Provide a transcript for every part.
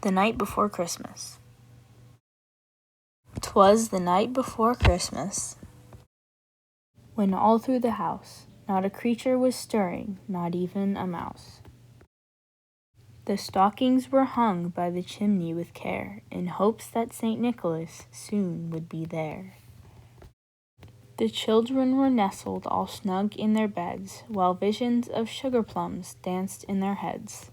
The Night Before Christmas. 'Twas the night before Christmas, when all through the house not a creature was stirring, not even a mouse. The stockings were hung by the chimney with care, in hopes that St. Nicholas soon would be there. The children were nestled all snug in their beds, while visions of sugar plums danced in their heads.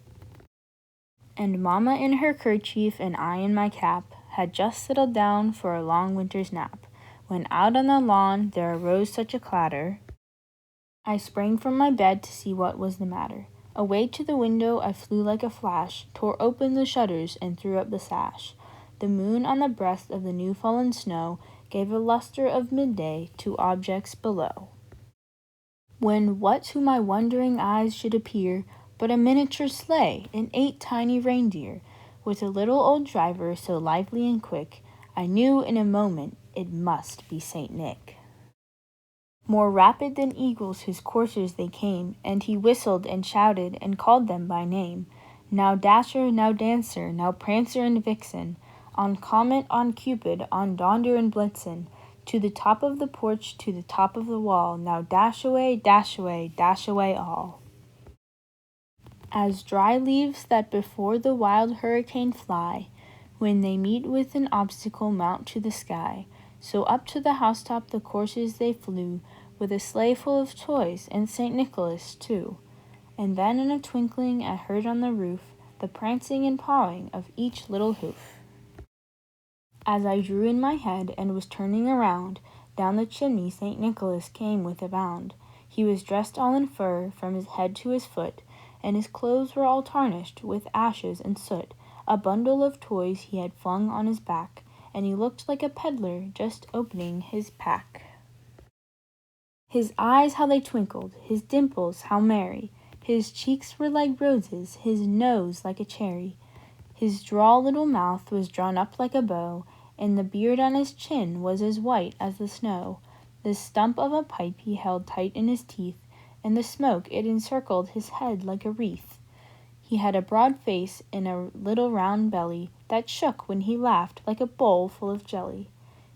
And Mamma in her kerchief and I in my cap had just settled down for a long winter's nap, when out on the lawn there arose such a clatter. I sprang from my bed to see what was the matter. Away to the window I flew like a flash, tore open the shutters and threw up the sash. The moon on the breast of the new-fallen snow gave a luster of midday to objects below. When what to my wondering eyes should appear but a miniature sleigh and 8 tiny reindeer, with a little old driver so lively and quick, I knew in a moment it must be St. Nick. More rapid than eagles his coursers they came, and he whistled and shouted and called them by name. Now Dasher, now Dancer, now Prancer and Vixen, on Comet, on Cupid, on Donder and Blitzen, to the top of the porch, to the top of the wall, now dash away, dash away, dash away all. As dry leaves that before the wild hurricane fly, when they meet with an obstacle mount to the sky, so up to the housetop the coursers they flew, with a sleigh full of toys, and St. Nicholas too. And then in a twinkling I heard on the roof the prancing and pawing of each little hoof. As I drew in my head and was turning around, down the chimney St. Nicholas came with a bound. He was dressed all in fur from his head to his foot, and his clothes were all tarnished with ashes and soot. A bundle of toys he had flung on his back, and he looked like a peddler just opening his pack. His eyes how they twinkled, his dimples how merry, his cheeks were like roses, his nose like a cherry. His droll little mouth was drawn up like a bow, and the beard on his chin was as white as the snow. The stump of a pipe he held tight in his teeth, and the smoke it encircled his head like a wreath. He had a broad face and a little round belly that shook when he laughed like a bowl full of jelly.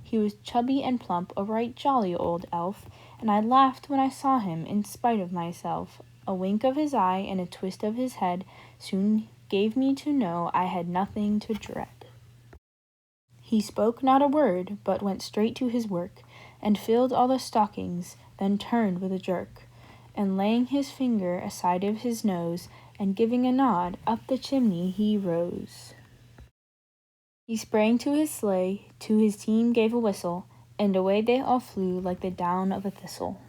He was chubby and plump, a right jolly old elf, and I laughed when I saw him in spite of myself. A wink of his eye and a twist of his head soon gave me to know I had nothing to dread. He spoke not a word, but went straight to his work, and filled all the stockings, then turned with a jerk, and laying his finger aside of his nose, and giving a nod, up the chimney he rose. He sprang to his sleigh, to his team gave a whistle, and away they all flew like the down of a thistle.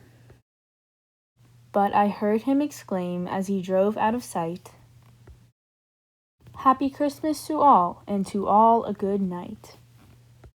But I heard him exclaim as he drove out of sight, "Happy Christmas to all, and to all a good night."